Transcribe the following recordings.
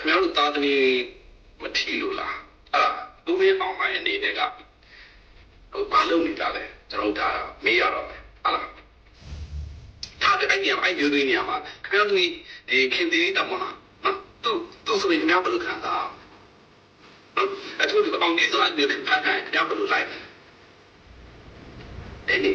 ခင်ဗျားတို့သားသမီးမထီလို့လားသူမင်းအောင်ပိုင်းအနေနဲ့ကဘာလုပ်နေတာလဲကျွန်တော်ဒါမေးရတော့မယ်ဟုတ်လားထားတဲ့အဲ့ဒီအဲ့မျိုးတွေနေရာမှာခင်ဗျားတို့ဒီခင်သေးတောင်မလားသူဆိုရင်ခင်ဗျားဘယ်လိုခံစားအဲ့ဒါကိုအောင်နေတော့အဲ့ဒီခင်ဗျားဘယ်လိုလိုက်အဲ့ဒ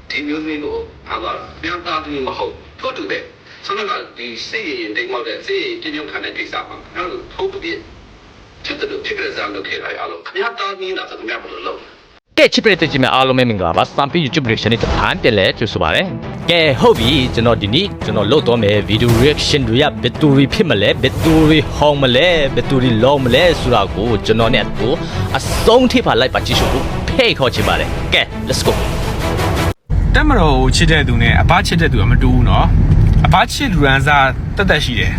ီဒီမျိုးတွေကိုဟာကပြန်သားသမီးမဟုတ်တို့တူတဲ့ဆိုတော့ဒီစိတ်ရင်တိတ်မောက်တဲ့စိတ်ပြင်းပြင်းထန်တဲ့ကိစ္စပါအဲ့လိုထုတ်ပြဖြစ်တဲ့ဖြစ်ကြစားလုပ်ခဲ့ရအောင်ခင်ဗျားသားသမီးလားဆိုခင်ဗျားဘယ်လိုလုပ်ကဲချစ်ပရိသတ်ကြီးများအားလုံးပဲမင်္ဂလာပါစတမ်ပီ YouTube reaction နဲ့တဖန်ပြန်လဲကြိုဆိုပါရစေ။ကဲဟုတ်ပြီကျွန်တော်ဒီနေ့ကျွန်တော်လုပ်တော့မယ် video reaction တွေကဘယ်သူတွေဖြစ်မလဲဘယ်သူတွေဟောင်းမလဲဘယ်သူတွေလောမလဲဆိုတာကိုကျွန်တော်နဲ့အတူအဆုံးထိပါလိုက်ပါကြည့်ရှုဖို့ဖိတ်ခေါ်ချင်ပါတယ်။ကဲ let's go တက်မတော်ကိုချစ်တဲ့သူနဲ့အဘချစ်တဲ့သူကမတူဘူးเนาะအဘချစ်လူရန်စားတက်ရှိတယ်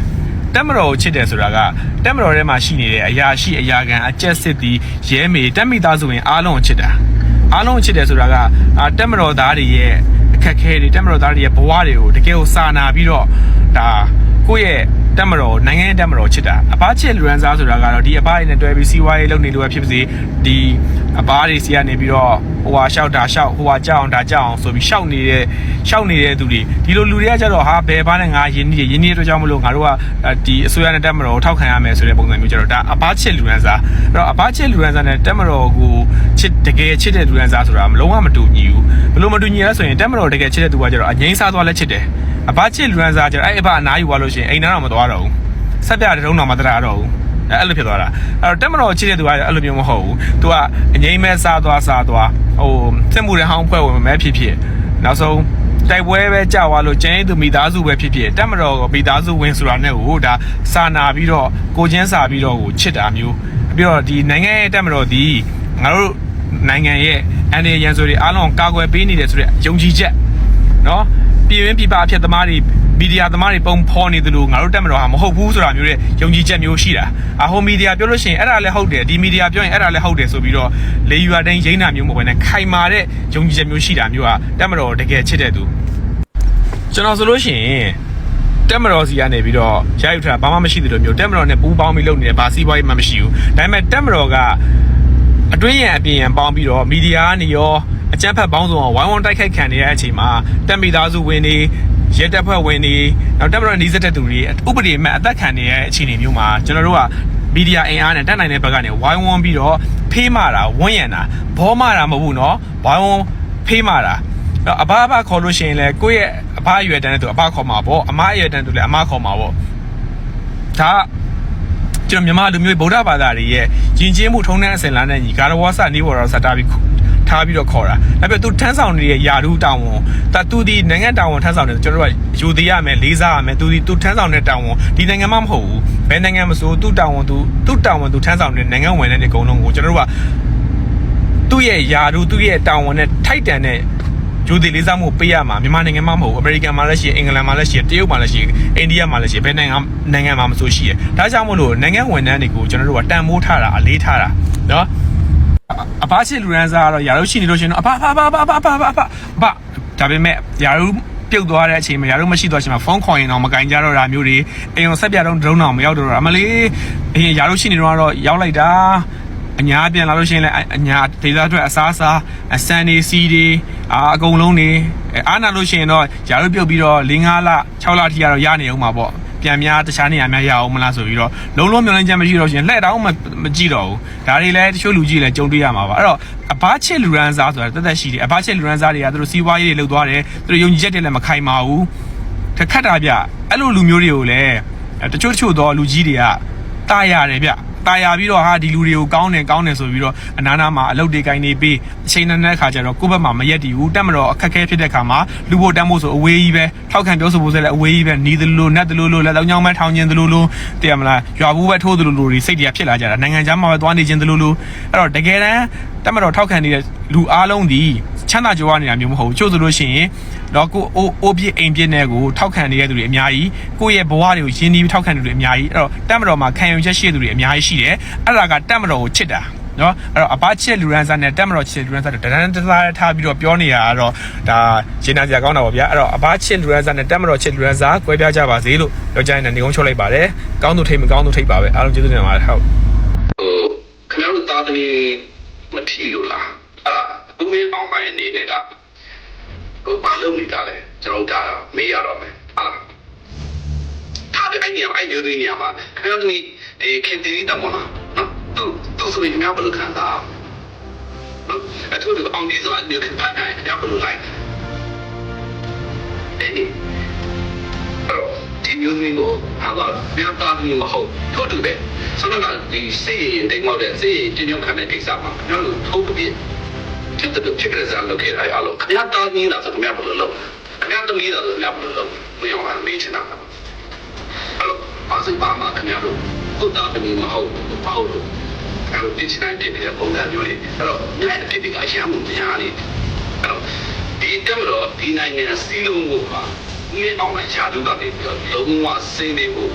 တက်မတော်ကိုချစ်တယ်ဆိုတာကတက်မတော်ထဲမှာရှိနေတဲ့အရာရှိအရာခံအကျက်စစ်သည်ရဲမေတက်မိသားဆိုရင်အားလုံးကိုချစ်တာအားလုံးကိုချစ်တယ်ဆိုတာကတက်မတော်သားတွေရဲ့အခက်ခဲတွေတက်မတော်သားတွေရဲ့ဘဝတွေကိုတကယ်ကိုစာနာပြီးတော့ဒါကိုယ့်ရဲ့တက်မတော်နိုင်ငံရဲ့တက်မတော်ချစ်တာအဘချစ်လူရန်စားဆိုတာကတော့ဒီအဘတွေနဲ့တွဲပြီးစီးပွားရေးလုပ်နေလို့ပဲဖြစ်ပါစေဒီအဘတွေစီကနေပြီးတော့ဟိုဟာရှောက်တာရှောက်ဟိုဟာကြောက်အောင်ဒါကြောက်အောင်ဆိုပြီးရှောက်နေတဲ့သူတွေဒီလိုလူတွေကကြတော့ဟာဘယ်ဘာနဲ့ငါရင်းနှီးအတွက်ကြောင့်မလို့ငါတို့ကဒီအစိုးရနဲ့တက်မတော်ကိုထောက်ခံရမယ်ဆိုတဲ့ပုံစံမျိုးကြတော့ဒါအဘချစ်လူရန်စားအဲ့တော့အဘချစ်လူရန်စားနဲ့တက်မတော်ကိုတကယ်ချစ်တဲ့လူရန်စားဆိုတာလုံးဝမတူညီဘူးဘယ်လိုမတူညီလဲဆိုရင်တက်မတော်တကယ်ချစ်တဲ့သူကကြတော့အငိမ့်စားသွားလဲချစ်တယ်အဘချစ်လူရန်စားကြတော့အဲ့အဘအနားယူသွားလို့ရှိရင်အိမ်သားတော့မသွားတော့ဘူးဆက်ပြတဲ့တုံးတော်မတရားတော့ဘူးအဲ့လိုဖြစ်သွားတာအဲ့တော့တက်မတော်ချစ်တဲ့သူကအဲ့လိုမျိုးမဟုတ်ဘူးသူကအငိမ့်မဲစားသွားဟိုစစ်မှုတဲ့ဟောင်းဖွဲ့ဝင်မဲဖြစ်နောက်ဆုံးတိုက်ပွဲပဲကြာသွားလို့ကျင်းသူမိသားစုပဲဖြစ်တက်မတော်မိသားစုဝင်ဆိုတာနဲ့ဟိုဒါစာနာပြီးတော့ကိုချင်းစာပြီးတော့ကိုချစ်တာမျိုးပြီးတော့ဒီနိုင်ငံရဲ့တက်မတော်ဒီငါတို့နိုင်ငံရဲ့အန်ဒီရန်ဆိုတွေအားလုံးကာကွယ်ပေးနေတယ်ဆိုတဲ့ယုံကြည်ချက်နော်ပြည်တွင်းပြည်ပအဖြစ်သမားတွေမီဒီယာသမားတွေပုံဖော်နေသလိုငါတို့တက်မတော်ဟာမဟုတ်ဘူးဆိုတာမျိုးရဲ့ယုံကြည်ချက်မျိုးရှိတာဟိုမီဒီယာပြောလို့ရှိရင်အဲ့ဒါလည်းဟုတ်တယ်ဒီမီဒီယာပြောရင်အဲ့ဒါလည်းဟုတ်တယ်ဆိုပြီးတော့လေယူရတိုင်းရင်းတာမျိုးမဟုတ်ဘဲနဲ့ခိုင်မာတဲ့ယုံကြည်ချက်မျိုးရှိတာမျိုးကတက်မတော်တကယ်ချစ်တဲ့သူကျွန်တော်ဆိုလို့ရှိရင်တက်မတော်စီကနေပြီးတော့ရယူထားဘာမှမရှိသလိုမျိုးတက်မတော်နဲ့ပူးပေါင်းပြီးလုပ်နေတယ်ဘာစီးပွားရေးမှမရှိဘူးဒါပေမဲ့တက်မတော်ကအတွင်းရန်အပြင်ရန်ပေါင်းပြီးတော့မီဒီယာကနေရောအကြမ်းဖက်ပေါင်းစုံဝိုင်းဝန်းတိုက်ခိုက်ခံနေတဲ့အချိန်မှာတက်မိသားစုဝင်နေရဲတပ်ဖွဲ့ဝင်နေနောက်တက်မတော်နေစတဲ့သူတွေဥပဒေအမှတ်အသက်ခံနေတဲ့အချိန်တွေမျိုးမှာကျွန်တော်တို့ကမီဒီယာအင်အားနဲ့တက်နိုင်တဲ့ဘက်ကနေဝိုင်းဝန်းပြီးတော့ဖေးမာတာဝန်းရံတာဘောမာတာမဟုတ်ဘူးเนาะဝိုင်းဝန်းဖေးမာတာအဘခေါ်လို့ရှိရင်လည်းကိုယ့်ရဲ့အဘအရွယ်တန်းတဲ့သူအဘခေါ်မှာပေါ့အမအရွယ်တန်းသူလည်းအမခေါ်မှာပေါ့ဒါကျွန်တော်မြန်မာလူမျိုးဗုဒ္ဓဘာသာတွေရဲ့ယဉ်ကျေးမှုထုံးတမ်းအစဉ်လာနဲ့ညီဂါရဝါစနေဝါစတာပြီးထားပြီးတော့ခေါ်တာဒါပေမဲ့သူထမ်းဆောင်နေတဲ့ယာရုတောင်ဝန်သူဒီနိုင်ငံတောင်ဝန်ထမ်းဆောင်နေကျွန်တော်တို့ကယူသေးရမယ်လေးစားရမယ်သူထမ်းဆောင်တဲ့တောင်ဝန်ဒီနိုင်ငံမှမဟုတ်ဘူးဘယ်နိုင်ငံမဆိုသူတောင်ဝန်သူထမ်းဆောင်နေတဲ့နိုင်ငံဝင်တဲ့အကုန်လုံးကိုကျွန်တော်တို့ကသူ့ရဲ့ယာရုသူ့ရဲ့တောင်ဝန်နဲ့ထိုက်တန်တဲ့ယူသေးလေးစားမှုပေးရမှာမြန်မာနိုင်ငံမှမဟုတ်ဘူးအမေရိကန်မှာလည်းရှိအင်္ဂလန်မှာလည်းရှိတရုတ်မှာလည်းရှိအိန္ဒိယမှာလည်းရှိဘယ်နိုင်ငံမှာမဆိုရှိတယ်ဒါကြောင့်မို့လို့နိုင်ငံဝန်ထမ်းတွေကိုကျွန်တော်တို့ကတန်မိုးထားတာအလေးထားတာနော်အဘချစ်လူရန်စားကတော့ယာရုရှိနေလို့ရှင်တော့အဘဒါပေမဲ့ယာရုပြုတ်သွားတဲ့အချိန်မှာယာရုမရှိသွားချိန်မှာဖုန်းခေါ်ရင်တော့မကင်ကြတော့တာမျိုးတွေအိမ်ကိုဆက်ပြတော့ဒရုန်းအောင်မရောက်တော့တာအမလေးအရင်ယာရုရှိနေတော့ရောက်လိုက်တာအညာပြန်လာလို့ရှိရင်လည်းအညာဒေသအတွက်အစားအစာအစံနေစီတွေအကုန်လုံးနေအားနာလို့ရှိရင်တော့ယာရုပြုတ်ပြီးတော့၄-၅ လ6 လထိကတော့ရနေအောင်မှာပေါ့ပြန်များတခြားနေရာများရအောင်မလားဆိုပြီးတော့လုံးမျောလင်းချက်မရှိတော့ရှင်လှည့်တောင်မကြည့်တော့ဘူးဒါတွေလည်းတချို့လူကြီးလည်းကြုံတွေ့ရမှာပါအဲ့တော့အဘချစ်လူရန်စားဆိုတာတက်ရှိတယ်အဘချစ်လူရန်စားတွေကသူတို့စီးပွားရေးတွေလုပ်သွားတယ်သူတို့ယုံကြည်ချက်တွေလည်းမခိုင်မာဘူးခက်တာဗျအဲ့လိုလူမျိုးတွေကိုလည်းတချို့သောလူကြီးတွေကတာရတယ်ဗျတာယာပြီးတော့ဟာဒီလူတွေကိုကောင်းတယ်ဆိုပြီးတော့အနာနာမှာအလုပ်တွေကိုင်းနေပြီးအချိန်နဲ့ခါကျတော့ကိုယ့်ဘက်မှာမရက်တည်ဘူးတက်မတော့အခက်ခဲဖြစ်တဲ့ခါမှာလူဖို့တမ်းဖို့ဆိုအဝေးကြီးပဲထောက်ခံပြောဆိုဖို့ဆိုလည်းအဝေးကြီးပဲနီးသလိုနတ်သလိုလက်တောင်ချောင်းမဲထောင်ခြင်းသလိုတည်ရမလားရွာဘူးပဲထိုးသလိုတွေစိတ်တွေကဖြစ်လာကြတာနိုင်ငံခြားမှာပဲသွားနေခြင်းသလိုအဲ့တော့တကယ်တမ်းတက်မတော့ထောက်ခံနေတဲ့လူအားလုံးဒီချမ်းသာကြွားနေတာမျိုးမဟုတ်ဘူးချို့ဆိုလို့ရှိရင်တော့ကိုအိုးပြအိမ်ပြနဲ့ကိုထောက်ခံနေတဲ့သူတွေအများကြီးကိုယ့်ရဲ့ဘဝတွေကိုရင်းနှီးထောက်ခံနေသူတွေအများကြီးအဲ့တော့တက်မတော်မှာခံယူချက်ရှိတဲ့သူတွေအများကြီးရှိတယ်အဲ့ဒါကတက်မတော်ကိုချစ်တာ နော်အဲ့တော့အဘချစ်လူရန်စားနဲ့တက်မတော်ချစ်လူရန်စားတန်းတသားထားပြီးတော့ပြောနေတာကတော့ဒါရှင်းနာစရာကောင်းတာပေါ့ဗျာအဲ့တော့အဘချစ်လူရန်စားနဲ့တက်မတော်ချစ်လူရန်စားကွဲပြားကြပါစေလို့ပြောကြရင်လည်းနေကုန်းချုပ်လိုက်ပါတယ်ကောင်းသူထိတ်မကောင်းသူထိတ်ပါပဲအားလုံးကျေးဇူးတင်ပါတယ်ဟုတ် ခင်ဗျားတို့သားသမီးမထီလို့လားဦးမင်းအောင်ပိုင်းနေတဲ့ကဘာလုပ်နေတာလဲကျွန်တော်ဒါမေးရတော့မယ်ထားတဲ့အဲ့ဒီနေရာမှာခင်ဗျားတို့ခင်တီးတမလားနော်သူဆိုရင်များဘယ်လိုခံစားနော်အဲ့တို့အောင်ဒီဆိုတာဒီခင်ဗျားနိုင်ဘယ်လိုလိုက်ဒီမျိုးမျိုးကိုဟာလာပြန်တာမျိုးမဟုတ်ထို့တူပဲဆိုတော့ဒီစေးတိမ်မောက်တဲ့စေးတင်းညွန့်ခံတဲ့ကိစ္စမှာကျွန်တော်တို့ထိုးပြီးဖြစ်တဲ့ဖြစ်ကြစားလုပ်ခဲ့ရအောင်ခင်ဗျားတာမျိုးလားဆိုခင်ဗျားဘယ်လိုလုပ်ခင်ဗျားသမီးလားဆိုခင်ဗျားဘယ်လိုလုပ်မင်းအောင်မေးချင်တာအဲ့တော့အစိပ်ပါမှာခင်ဗျားတို့ကိုတာသမီးမဟုတ်ဘူးပေါ့လို့အဲ့တော့ဒီချိန်တိုင်းတဲ့ပုံစံမျိုးလေးအဲ့တော့ညတဲ့တိတ်ကအရမ်းမှုများနေအဲ့တော့ဒီတက်မတော့ဒီနိုင်ငံစီးလုံးကိုပါမင်းအောင်လိုက်ရှားလို့ကနေပြီးတော့လုံးဝစင်းနေဖို့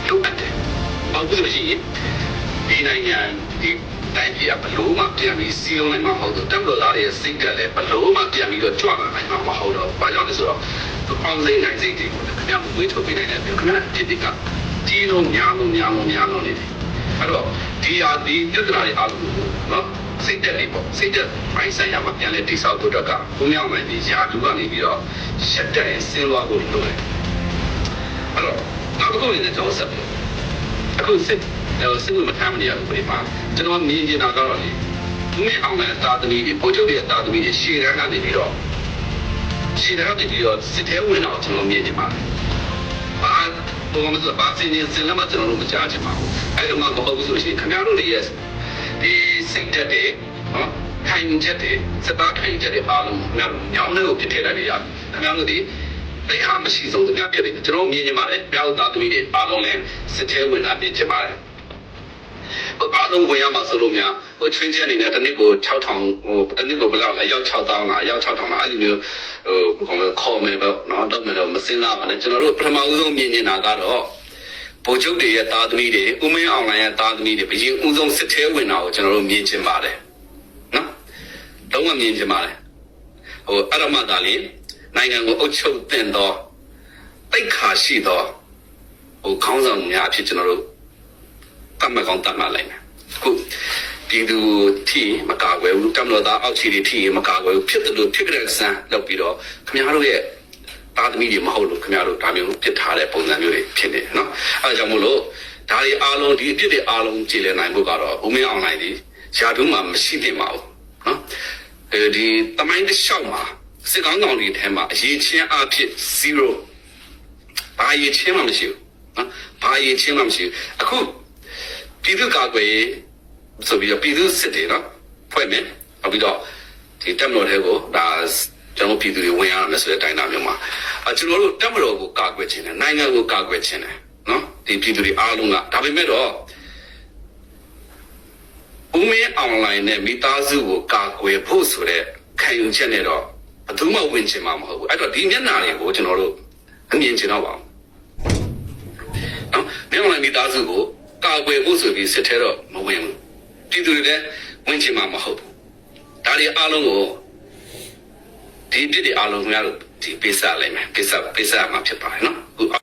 လုပ်တယ်။ဘာလို့လဲဆိုရင်ဒီနိုင်ငံဒီတိုင်းပြည်ကဘလို့မှပြန်ပြီးစီးလုံးနိုင်မှာမဟုတ်တော့တက်လို့လာတဲ့စိတ်ကလည်းဘလို့မှပြန်ပြီးတော့ကြွလာနိုင်မှာမဟုတ်တော့ဘာကြောင့်လဲဆိုတော့သူအောင်စိတ်နိုင်စိတ်တွေကိုလည်းခင်ဗျားဝေးထုတ်ပေးနိုင်တယ်ခင်ဗျားတိတိကကြီးလုံးများလုံးနေတယ်အဲ့တော့ဒီဟာဒီပြဿနာတွေအားလုံးနော်စိတ်တက်လေးပေါ့စိတ်တက်ဖိုင်ဆိုင်ရမှာပြန်လဲတိဆောက်ဖို့တော့ကဘုံမြောက်မယ်ဒီရာထူကနေပြီးတော့ရှက်တဲ့ဆင်းသွားဖို့လိုတယ်အဲ့တော့နောက်တစ်ခုလည်းကျွန်တော်ဆက်ပြအခုစစ်မထမ်းမနေရဘူးဒီမှာကျွန်တော်မြင်နေတာကတော့လေသူမအောင်တဲ့တာသမီတွေပို့ချုပ်တဲ့တာသမီတွေရှေ့တန်းကနေပြီးတော့စစ်ထဲဝင်တော့ကျွန်တော်မြင်နေပါတယ်ဘာဘုံမစပါစင်းနေစင်လမ်းမှာကျွန်တော်တို့မကြားချင်ပါဘူးအဲ့တော့မဟုတ်ဘူးဆိုရှင်ခင်ဗျားတို့တွေရဲ့ဒီစိတ်တက်တွေနော်ခိုင်ချက်တွေစပါးခိုင်ချက်တွေအားလုံးညောင်းတွေကိုပြစ်ထည့်လိုက်ရခင်ဗျားတို့ဒီတရားမရှိဆုံးတကယ်ပြတယ်ကျွန်တော်မြင်နေပါတယ်ပြောင်းသားသမီးတွေအားလုံးလည်းစစ်ထဲဝင်လာပြင်ချင်ပါတယ်ဘာလို့ဝင်ရမှာဆိုလို့များဟိုချွင်းချက်အနေနဲ့တနည်းကို6000ဟိုတနည်းကိုဘယ်လောက်လဲရောက်6000လားရောက်6000လားအဲ့ဒီမျိုးဟိုခေါ်မယ်ပေါ့နော်တော့မယ်တော့မစင်းလာပါနဲ့ကျွန်တော်တို့ပထမဦးဆုံးမြင်နေတာကတော့ဗိုလ်ချုပ်တွေရဲ့သားသမီးတွေဦးမင်းအောင်လိုင်ရဲ့သားသမီးတွေဘရင်ဦးဆုံးစစ်ထဲဝင်တာကိုကျွန်တော်တို့မြင်ချင်ပါတယ်နော်လုံးဝမြင်ချင်ပါတယ်ဟိုအရမတာလေးနိုင်ငံကိုအုပ်ချုပ်တင်တော့တိတ်ခါရှိတော့ဟိုခေါင်းဆောင်များအဖြစ်ကျွန်တော်တို့တတ်မှတ်ကောင်းတတ်မှတ်လိုက်မယ်အခုပြည်သူထိမကာကွယ်ဘူးကမ္ဘာသားအောက်ခြေတွေထိမကာကွယ်ဘူးဖြစ်တယ်လို့ဖြစ်ကြတဲ့ဆန်းလောက်ပြီးတော့ခင်ဗျားတို့ရဲ့သားသမီးတွေမဟုတ်လို့ခင်ဗျားတို့ဒါမျိုးပြစ်ထားတဲ့ပုံစံမျိုးတွေဖြစ်နေနော်အဲဒါကြောင့်မို့လို့ဒါတွေအားလုံးဒီအဖြစ်တွေအားလုံးကြည်လည်နိုင်ဖို့ကတော့ဦးမင်းအောင်နိုင်ဒီရှားတူးမှမရှိသင့်ပါဘူးနော်အဲဒီတမိုင်းတစ်လျှောက်မှာစစ်ကောင်းဆောင်တွေထဲမှာအရေးချင်းအဖြစ်0ဘာအရေးချင်းမှမရှိဘူးနော်ဘာအရေးချင်းမှမရှိဘူးအခုပြည်သူ့ကာကွယ်ရေးဆိုပြီးတော့ပြည်သူ့စစ်တွေနော်ဖွဲ့မယ်နောက်ပြီးတော့ဒီတက်မတော်တွေကိုဒါကျွန်တော်ပြည်သူတွေဝင်ရမယ်ဆိုတဲ့အတိုင်းအတာမျိုးမှာကျွန်တော်တို့တက်မတော်ကိုကာကွယ်ခြင်းနဲ့နိုင်ငံကိုကာကွယ်ခြင်းနဲ့နော်ဒီပြည်သူတွေအားလုံးကဒါပေမဲ့တော့ဦးမင်းအွန်လိုင်းနဲ့မိသားစုကိုကာကွယ်ဖို့ဆိုတဲ့ခံယူချက်နဲ့တော့ဘယ်သူမှဝင်ချင်မှာမဟုတ်ဘူးအဲ့တော့ဒီမျက်နှာတွေကိုကျွန်တော်တို့အမြင်ချင်တော့ပါဘူးနော်မြန်မာမိသားစုကိုကာကွယ်ဖို့ဆိုပြီးစစ်ထဲတော့မဝင်ဘူးပြည်သူတွေလည်းဝင်ချင်မှာမဟုတ်ဘူးဒါတွေအားလုံးကိုဒီပြည်တွေအားလုံးများလို့ဒီပေးစားလိုက်မယ်ပေးစားမှာဖြစ်ပါတယ်နော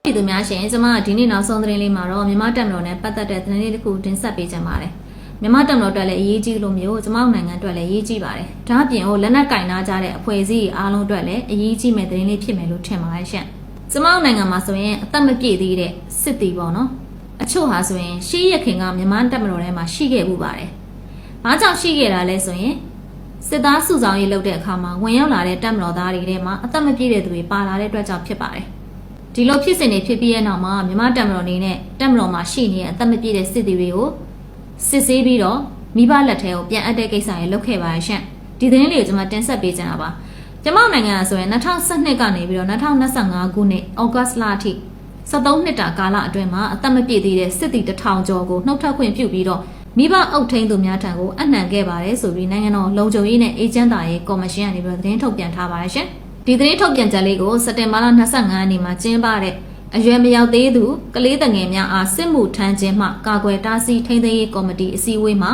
်ပြည်သူများရှင်ကျွန်မဒီနေ့နောက်ဆုံးသတင်းလေးမှာတော့မြန်မာတပ်မတော်နဲ့ပတ်သက်တဲ့သတင်းလေးတစ်ခုတင်ဆက်ပေးချင်ပါတယ်မြန်မာတပ်မတော်အတွက်လည်းအရေးကြီးလို့မျိုးကျွန်မတို့နိုင်ငံအတွက်လည်းအရေးကြီးပါတယ်ဒါအပြင်ဟိုလက်နက်ကင်နာကြတဲ့အဖွဲ့အစည်းအားလုံးအတွက်လည်းအရေးကြီးမဲ့သတင်းလေးဖြစ်မယ်လို့ထင်ပါတယ်ရှင်ကျွန်မတို့နိုင်ငံမှာဆိုရင်အသက်မပြည့်သေးတဲ့စစ်တီပေါ့နော်အချို့ဟာဆိုရင်ရှေးရခင်ကမြန်မာတပ်မတော်ထဲမှာရှိခဲ့မှုပါတယ်။ဘာကြောင့်ရှိခဲ့တာလဲဆိုရင်စစ်သားစုဆောင်ရေးလုပ်တဲ့အခါမှာဝင်ရောက်လာတဲ့တပ်မတော်သားတွေထဲမှာအသက်မပြည့်တဲ့သူတွေပါလာတဲ့အတွက်ကြောင့်ဖြစ်ပါတယ်။ဒီလိုဖြစ်စဉ်တွေဖြစ်ပြီးတဲ့နောက်မှာမြန်မာတပ်မတော်အနေနဲ့တပ်မတော်မှာရှိနေတဲ့အသက်မပြည့်တဲ့စစ်သည်တွေကိုစစ်ဆေးပြီးတော့မိဘလက်ထဲကိုပြန်အပ်တဲ့ကိစ္စတွေလုပ်ခဲ့ပါရဲ့ရှင့်။ဒီသတင်းလေးကိုကျွန်မတင်ဆက်ပေးချင်တာပါ။ကျွန်မနိုင်ငံကဆိုရင်2012ကနေပြီးတော့2025ခုနှစ်ဩဂတ်လအထိ73နှစ်တာကာလအတွင်းမှာအသက်မပြည့်သေးတဲ့စစ်သည်1000ကျော်ကိုနှုတ်ထွက်ခွင့်ပြုပြီးတော့မိဘအုပ်ထိန်းသူများထံကိုအနှံခဲ့ပါတယ်ဆိုပြီးနိုင်ငံတော်လုံခြုံရေးနဲ့အေဂျင့်တာရေးကော်မရှင်ကနေပြီးသတင်းထုတ်ပြန်ထားပါတယ်ရှင်။ဒီသတင်းထုတ်ပြန်ချက်လေးကိုစက်တင်ဘာလ25ရက်နေ့မှာကျင်းပတဲ့အရွယ်မရောက်သေးသူကလေးငယ်များအားစစ်မှုထမ်းခြင်းမှကာကွယ်တားဆီးထိန်းသိမ်းရေးကော်မတီအစည်းအဝေးမှာ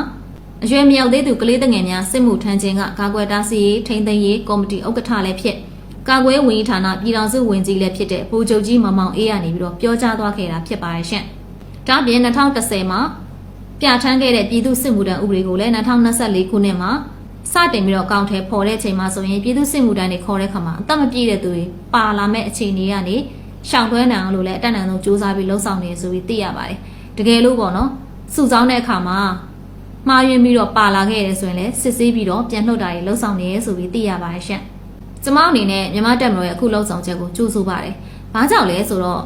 အရွယ်မြောက်သေးသူကလေးတငယ်များစစ်မှုထမ်းခြင်းကကာကွယ်တားဆီးရေးထိန်းသိမ်းရေးကော်မတီဥက္ကဋ္ဌလည်းဖြစ်ကာကွယ်ဝန်ကြီးဌာနပြည်ထောင်စုဝန်ကြီးလည်းဖြစ်တဲ့ဗိုလ်ချုပ်ကြီးမောင်မောင်အေးကနေပြီးတော့ပြောကြားသွားခဲ့တာဖြစ်ပါရဲ့ရှင်။ဒါပြင်2010မှာပြဋ္ဌာန်းခဲ့တဲ့ပြည်သူ့စစ်မှုထမ်းဥပဒေကိုလည်း2024ခုနှစ်မှာစတင်ပြီးတော့ကောင်းထဲပေါ်တဲ့အချိန်မှာဆိုရင်ပြည်သူ့စစ်မှုထမ်းတွေခေါ်တဲ့ခါမှာအသက်မပြည့်တဲ့သူတွေပါလာမဲ့အခြေအနေကနေရှောင်ထွဲနိုင်အောင်လို့လည်းအတတ်နိုင်ဆုံးစူးစမ်းပြီးလှုံ့ဆော်နေဆိုပြီးသိရပါတယ်။တကယ်လို့ပေါ့နော်စုဆောင်းတဲ့အခါမှာမှားယွင်းပြီးတော့ပါလာခဲ့ရဆိုရင်လည်းစစ်ဆေးပြီးတော့ပြန်လှုပ်တာတွေလှုံ့ဆော်နေရဆိုပြီးသိရပါတယ်ရှင်။ကျမအနေနဲ့မြန်မာတပ်မတော်ရဲ့အခုလှုံ့ဆော်ချက်ကိုကြိုးဆိုပါတယ်။ဘာကြောင့်လဲဆိုတော့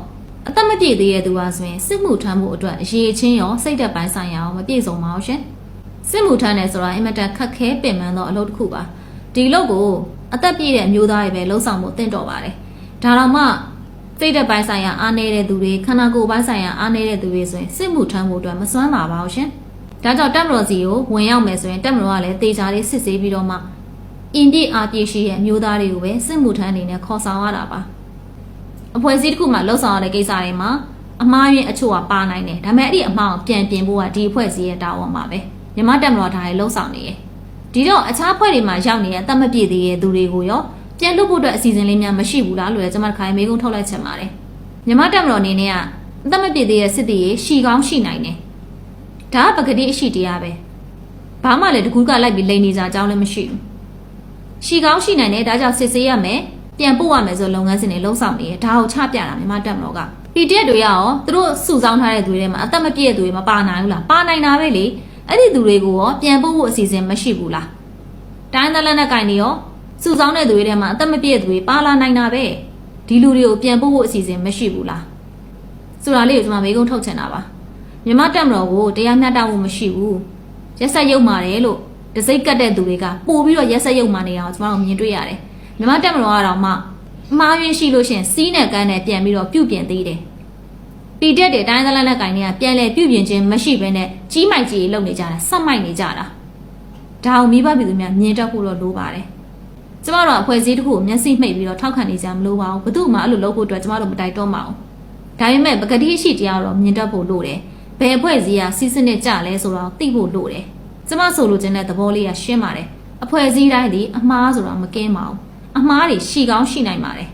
အသက်မပြည့်သေးတဲ့သူဟာဆိုရင်စစ်မှုထမ်းမှုအတွက်အရေးချင်းရောစိတ်သက်ပိုင်းဆိုင်ရာရောမပြည့်စုံပါဘူးရှင်။စစ်မှုထမ်းတယ်ဆိုတာအင်မတန်ခက်ခဲပင်ပန်းသောအလုပ်တစ်ခုပါ။ဒီလုပ်ကိုအသက်ပြည့်တဲ့အမျိုးသားတွေပဲလှုံ့ဆော်မှုတင့်တော်ပါတယ်။ဒါတော့မှစိတ်သက်ပိုင်းဆိုင်ရာအားနည်းတဲ့သူတွေခန္ဓာကိုယ်ပိုင်းဆိုင်ရာအားနည်းတဲ့သူတွေဆိုရင်စစ်မှုထမ်းမှုအတွက်မစွမ်းပါဘူးရှင်။ဒါကြောင့်တပ်မတော်စီကိုဝင်ရောက်မယ်ဆိုရင်တပ်မတော်ကလည်းတေချာလေးစစ်ဆေးပြီးတော့မှအင်ပြည့်အားပြည့်ရှိတဲ့မျိုးသားတွေကိုပဲစစ်မှုထမ်းအနေနဲ့ခေါ်ဆောင်ရတာပါအဖွဲ့အစည်းတစ်ခုမှလှုပ်ဆောင်ရတဲ့ကိစ္စတွေမှာအမှားယွင်းအချို့ကပါနိုင်တယ်ဒါပေမဲ့အဲ့ဒီအမှားကိုပြန်ပြင်ဖို့ကဒီအဖွဲ့အစည်းရဲ့တာဝန်ပါပဲမြန်မာတပ်မတော်ဒါတွေလှုပ်ဆောင်နေတယ်ဒီတော့အခြားအဖွဲ့တွေမှာရောက်နေတဲ့အသက်မပြည့်သေးတဲ့သူတွေကိုရောပြန်လွတ်ဖို့အတွက်အစီအစဉ်လေးများမရှိဘူးလားလို့လည်းကျွန်မတို့ခိုင်မေးခွန်းထုတ်လိုက်ချင်ပါတယ်မြန်မာတပ်မတော်အနေနဲ့ကအသက်မပြည့်သေးတဲ့စစ်သည်ရှီကောင်းရှိနိုင်တယ်ဒါကပကတိအရှိတရားပဲဘာမှလည်းတကူးကလိုက်ပြီးလိန်နေကြအကြောင်းလည်းမရှိဘူးရှီကောင်းရှိနိုင်တယ်ဒါကြောင့်စစ်ဆေးရမယ်ပြန်ပို့ရမယ်ဆိုလုပ်ငန်းစဉ်တွေလှုံ့ဆော်နေတယ်ဒါကိုချပြတာမြန်မာတပ်မတော်က PDF တွေရောသူတို့စုဆောင်းထားတဲ့သူတွေထဲမှာအသက်မပြည့်တဲ့သူတွေမပါနိုင်ဘူးလားပါနိုင်တာပဲလေအဲ့ဒီသူတွေကိုရောပြန်ပို့ဖို့အစီအစဉ်မရှိဘူးလားတိုင်းသလက်နဲ့ကင်နေရောစုဆောင်းတဲ့သူတွေထဲမှာအသက်မပြည့်တဲ့သူတွေပါလာနိုင်တာပဲဒီလူတွေကိုပြန်ပို့ဖို့အစီအစဉ်မရှိဘူးလားဆိုတာလေးကိုကျွန်မမေးခွန်းထုတ်ချင်တာပါမြန်မာတပ်မတော်ကိုတရားမျှတမှုမရှိဘူးရက်စက်ရုပ်မာတယ်လို့တစိမ့်ကတ်တဲ့သူတွေကပို့ပြီးတော့ရက်စက်ရုပ်မာနေတာကိုကျွန်တော်မြင်တွေ့ရတယ်မြန်မာတပ်မတော်ကတော့မှအမှားယွင်းရှိလို့ရှိရင်စီးနဲ့ကန်းနဲ့ပြန်ပြီးတော့ပြုတ်ပြင်သေးတယ်ပြည်တက်တဲ့တိုင်းသလန်းနဲ့ကင်တွေကပြန်လဲပြုတ်ပြင်ခြင်းမရှိဘဲနဲ့ကြီးမိုက်ကြီးလုံနေကြတာဆက်မိုက်နေကြတာဒါအောင်မိဘပြည်သူများမြင်တတ်ဖို့တော့လိုပါတယ်ကျမတို့အဖွဲ့အစည်းတစ်ခုကိုမျက်စိမှိတ်ပြီးတော့ထောက်ခံနေကြမလို့ပါဘူးဘယ်သူမှအဲ့လိုလုပ်ဖို့အတွက်ကျမတို့မတိုက်တွန်းပါဘူးဒါပေမဲ့ပကတိရှိတရားတော့မြင်တတ်ဖို့လိုတယ်ဘယ်အဖွဲ့အစည်းကစီးစနစ်ကြလဲဆိုတော့သိဖို့လိုတယ်ကျမဆိုလိုချင်တဲ့သဘောလေးကရှင်းပါတယ်အဖွဲ့အစည်းတိုင်းဒီအမှားဆိုတာမကင်းပါဘူးအမှားတွေရှိကောင်းရှိနိုင်ပါတယ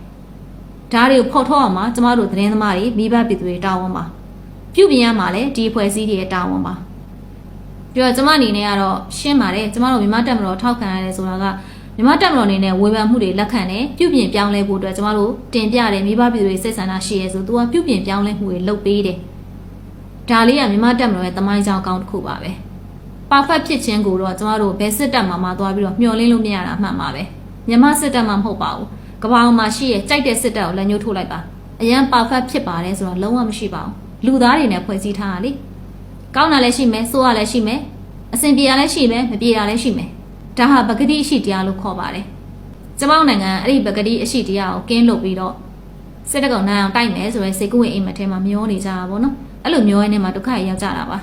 ်ဒါတွေကိုဖော်ထုတ်အောင်မှာကျမတို့သတင်းသမားတွေမိဘပြည်သူတွေတာဝန်ပါပြုပြင်ရမှာလဲဒီအဖွဲ့အစည်းတွေရဲ့တာဝန်ပါပြီးတော့ကျမအနေနဲ့ကတော့ရှင်းပါတယ်ကျမတို့မြန်မာတပ်မတော်ထောက်ခံရတယ်ဆိုတာကမြန်မာတပ်မတော်အနေနဲ့ဝေဖန်မှုတွေလက်ခံတယ်ပြုပြင်ပြောင်းလဲဖို့အတွက်ကျမတို့တင်ပြတယ်မိဘပြည်သူတွေစိတ်ဆန္ဒရှိရဲဆိုသူကပြုပြင်ပြောင်းလဲမှုတွေလုပ်ပေးတယ်ဒါလေးကမြန်မာတပ်မတော်ရဲ့သမိုင်းကြောင်းကောင်းတစ်ခုပါပဲပါဖက်ဖြစ်ခြင်းကိုတော့ကျမတို့ဘယ်စစ်တပ်မှသွားပြီးတော့မျှော်လင့်လို့မရတာမှန်ပါပဲမြန်မာစစ်တပ်မှမဟုတ်ပါဘူးကမ္ဘာပေါ်မှာရှိရဲ့ကြိုက်တဲ့စစ်တပ်ကိုလက်ညှိုးထိုးလိုက်ပါအရန်ပါဖက်ဖြစ်ပါတယ်ဆိုတော့လုံးဝမရှိပါဘူးလူသားတွေနဲ့ဖွဲ့စည်းထားတာလေကောင်းတာလည်းရှိမယ်ဆိုးရလည်းရှိမယ်အဆင်ပြေတာလည်းရှိမယ်မပြေတာလည်းရှိမယ်ဒါဟာပကတိအရှိတရားလို့ခေါ်ပါတယ်ကျမတို့နိုင်ငံအဲ့ဒီပကတိအရှိတရားကိုကင်းလွတ်ပြီးတော့စစ်တပ်ကောင်နိုင်အောင်တိုက်မယ်ဆိုရဲစိတ်ကူးဝင်အိမ်မထဲမှာမျောနေကြတာပေါ့နော်အဲ့လိုမျောရင်းနဲ့မှဒုက္ခရောက်ကြတာပါ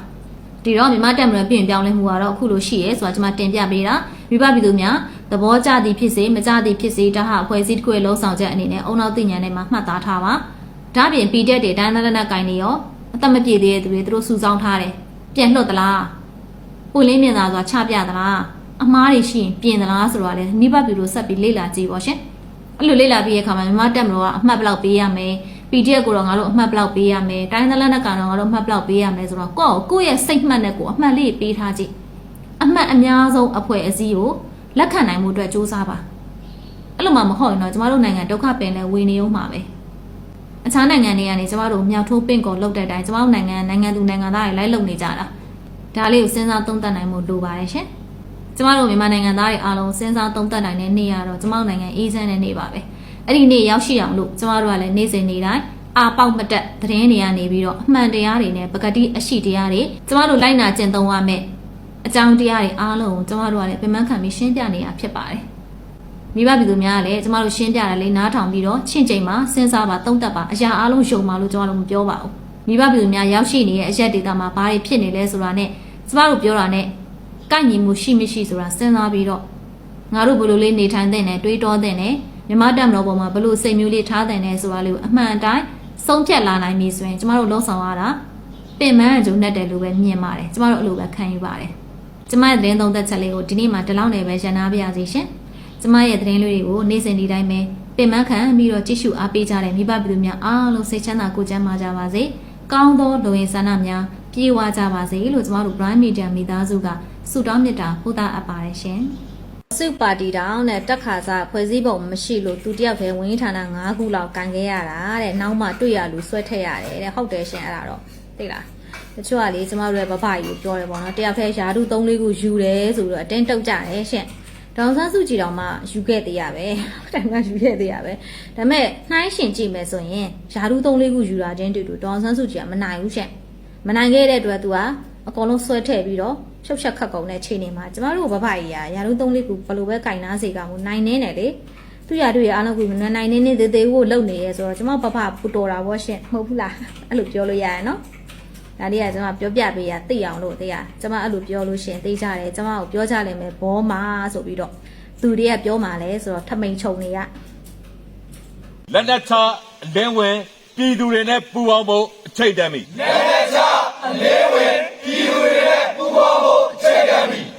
ဒီတော့မြန်မာတပ်မတော်ပြင်ပြောင်းလဲမှုကတော့အခုလိုရှိရဲဆိုတာကျွန်မတင်ပြပေးတာမိဘပြည်သူများသဘောကျသည်ဖြစ်စေမကျသည်ဖြစ်စေဒါဟာအဖွဲ့အစည်းတစ်ခုရဲ့လုံးဆောင်ချက်အနေနဲ့အုံနောက်သိဉာဏ်နဲ့မှမှတ်သားထားပါဒါပြင် PDF တွေတိုင်းသလနဲ့ကင်နေရောအသက်မပြည့်သေးတဲ့သူတွေသူတို့စုဆောင်းထားတယ်ပြန်လှုပ်သလားပွင့်လင်းမြင်သာစွာချပြသလားအမှားတွေရှိရင်ပြင်သလားဆိုတော့လေမိဘပြည်သူဆက်ပြီးလေ့လာကြည့်ပါရှင်အဲ့လိုလေ့လာပြီးတဲ့အခါမှာမြန်မာတပ်မတော်ကအမှတ်ဘလောက်ပေးရမယ် PDF ကိုတော့ငါတို့အမှတ်ဘလောက်ပေးရမယ်တိုင်းသလနဲ့ကတော့ငါတို့အမှတ်ဘလောက်ပေးရမယ်ဆိုတော့ကိုယ့်ရဲ့စိတ်မှတ်နဲ့ကိုအမှတ်လေးပေးထားကြည့်အမှတ်အများဆုံးအဖွဲ့အစည်းကိုလက်ခံနိုင်မှုအတွက်စူးစမ်းပါအဲ့လိုမှမဟုတ်ရင်တော့ကျမတို့နိုင်ငံဒုက္ခပင်လဲဝေနေအောင်မှာပဲအခြားနိုင်ငံတွေကနေကျမတို့မြောက်ထိုးပင့်ကော်လောက်တဲ့အတိုင်းကျမတို့နိုင်ငံသူနိုင်ငံသားတွေလိုက်လုံနေကြတာဒါလေးကိုစဉ်းစားသုံးသပ်နိုင်မှုလိုပါတယ်ရှင်ကျမတို့မြန်မာနိုင်ငံသားတွေအားလုံးစဉ်းစားသုံးသပ်နိုင်တဲ့နေ့ကတော့ကျမတို့နိုင်ငံအေးချမ်းတဲ့နေ့ပါပဲအဲ့ဒီနေ့ရောက်ရှိအောင်လို့ကျမတို့ကလည်းနေ့စဉ်နေ့တိုင်းအာပေါက်မတက်သတင်းတွေကနေပြီးတော့အမှန်တရားတွေနဲ့ပကတိအရှိတရားတွေကျမတို့လိုက်နာကျင့်သုံးရမယ်အကြောင်းတရားတွေအားလုံးကိုကျမတို့ကလည်းပြန်မှန်းခံပြီးရှင်းပြနေတာဖြစ်ပါတယ်မိဘပြည်သူများကလည်းကျမတို့ရှင်းပြတာလေးနားထောင်ပြီးတော့ချင့်ချိန်မှာစဉ်းစားပါသုံးသပ်ပါအရာအားလုံးယုံပါလို့ကျမတို့မပြောပါဘူးမိဘပြည်သူများရောက်ရှိနေတဲ့အရက်ဒေတာမှာဘာတွေဖြစ်နေလဲဆိုတာနဲ့ကျမတို့ပြောတာနဲ့ကိုက်ညီမှုရှိမရှိဆိုတာစဉ်းစားပြီးတော့ငါတို့ဘယ်လိုလေးနေထိုင်တဲ့နဲ့တွေးတောတဲ့နဲ့မြန်မာတပ်မတော်ပေါ်မှာဘယ်လိုစိတ်မျိုးလေးထားတဲ့နဲ့ဆိုတာလေးကိုအမှန်တိုင်းဆုံးဖြတ်လာနိုင်ပြီဆိုရင်ကျမတို့လှုံ့ဆော်ရတာပင်ပန်းအကျိုးနဲ့တယ်လို့ပဲမြင်ပါတယ်ကျမတို့အဲ့လိုပဲခံယူပါတယ် ကျမရဲ့သတင်းသုံးသက်ချက်လေးကိုဒီနေ့မှာဒီလောက်နဲ့ပဲရန်နာပြရစီရှင်ကျမရဲ့သတင်းလေးတွေကိုနေ့စဉ်ဒီတိုင်းပဲပင်မခံပြီးတော့ကြည့်ရှုအားပေးကြတဲ့မိဘပြည်သူများအားလုံးစိတ်ချမ်းသာကိုယ်ကျန်းမာကြပါစေကောင်းသောလူဝင်ဆန္ဒများပြေဝကြပါစေလို့ကျမတို့ Prime Media မိသားစုကဆုတောင်းမေတ္တာပို့သအပ်ပါတယ်ရှင်စုပါတီတောင်းနဲ့တက်ခါစားဖွဲ့စည်းပုံမရှိလို့သူတယောက်တည်းဝန်ကြီးဌာန9ခုလောက်ကန်ခဲ့ရတာတဲ့နောက်မှတွေ့ရလူဆွဲထည့်ရတယ်တဲ့ဟုတ်တယ်ရှင်အဲ့ဒါတော့သိလားတချို့ကလေကျမတို့ရဲ့ဘဘကြီးကိုပြောတယ်ပေါ့နော်တယောက်တည်းယာတု3-4ခုယူတယ်ဆိုတော့အတင်းတုတ်ကြတယ်ရှင်ဒေါန်ဆန်းစုကြည်တော်မှယူခဲ့သေးရပဲတိုင်ကယူခဲ့သေးရပဲဒါပေမဲ့နှိုင်းရှင်ကြည့်မယ်ဆိုရင်ယာတု3-4ခုယူတာချင်းတူတူဒေါန်ဆန်းစုကြည်ကမနိုင်ဘူးရှင်မနိုင်ခဲ့တဲ့အတွက်သူကအကုန်လုံးဆွဲထည့်ပြီးတော့ရှုပ်ချက်ခတ်ကုန်တဲ့ချိန်နေမှာကျမတို့ဘဘကြီးရာတု3-4ခုဘယ်လိုပဲကင်နာစေကမှုနိုင်နေတယ်လေသူရတို့ရအားလုံးကနိုင်နေသေးသေးကိုလုံနေရဲဆိုတော့ကျမဘဘပူတော်တာဗောရှင်မဟုတ်ဘူးလားအဲ့လိုပြောလို့ရရနော်ဒါလေးကကျွန်မပြောပြပေးရသိအောင်လို့တရားကျွန်မအဲ့လိုပြောလို့ရှင်သိကြတယ်ကျွန်မကိုပြောကြလိမ့်မယ်ဘောမာဆိုပြီးတော့သူတွေကပြောมาလဲဆိုတော့ထမိန်ချုံနေရ လက်နက်ချအလင်းဝင်ပြည်သူတွေနဲ့ပူပေါင်းဖို့အထိတ်တမ်းပြီလက်နက်ချအလင်းဝင်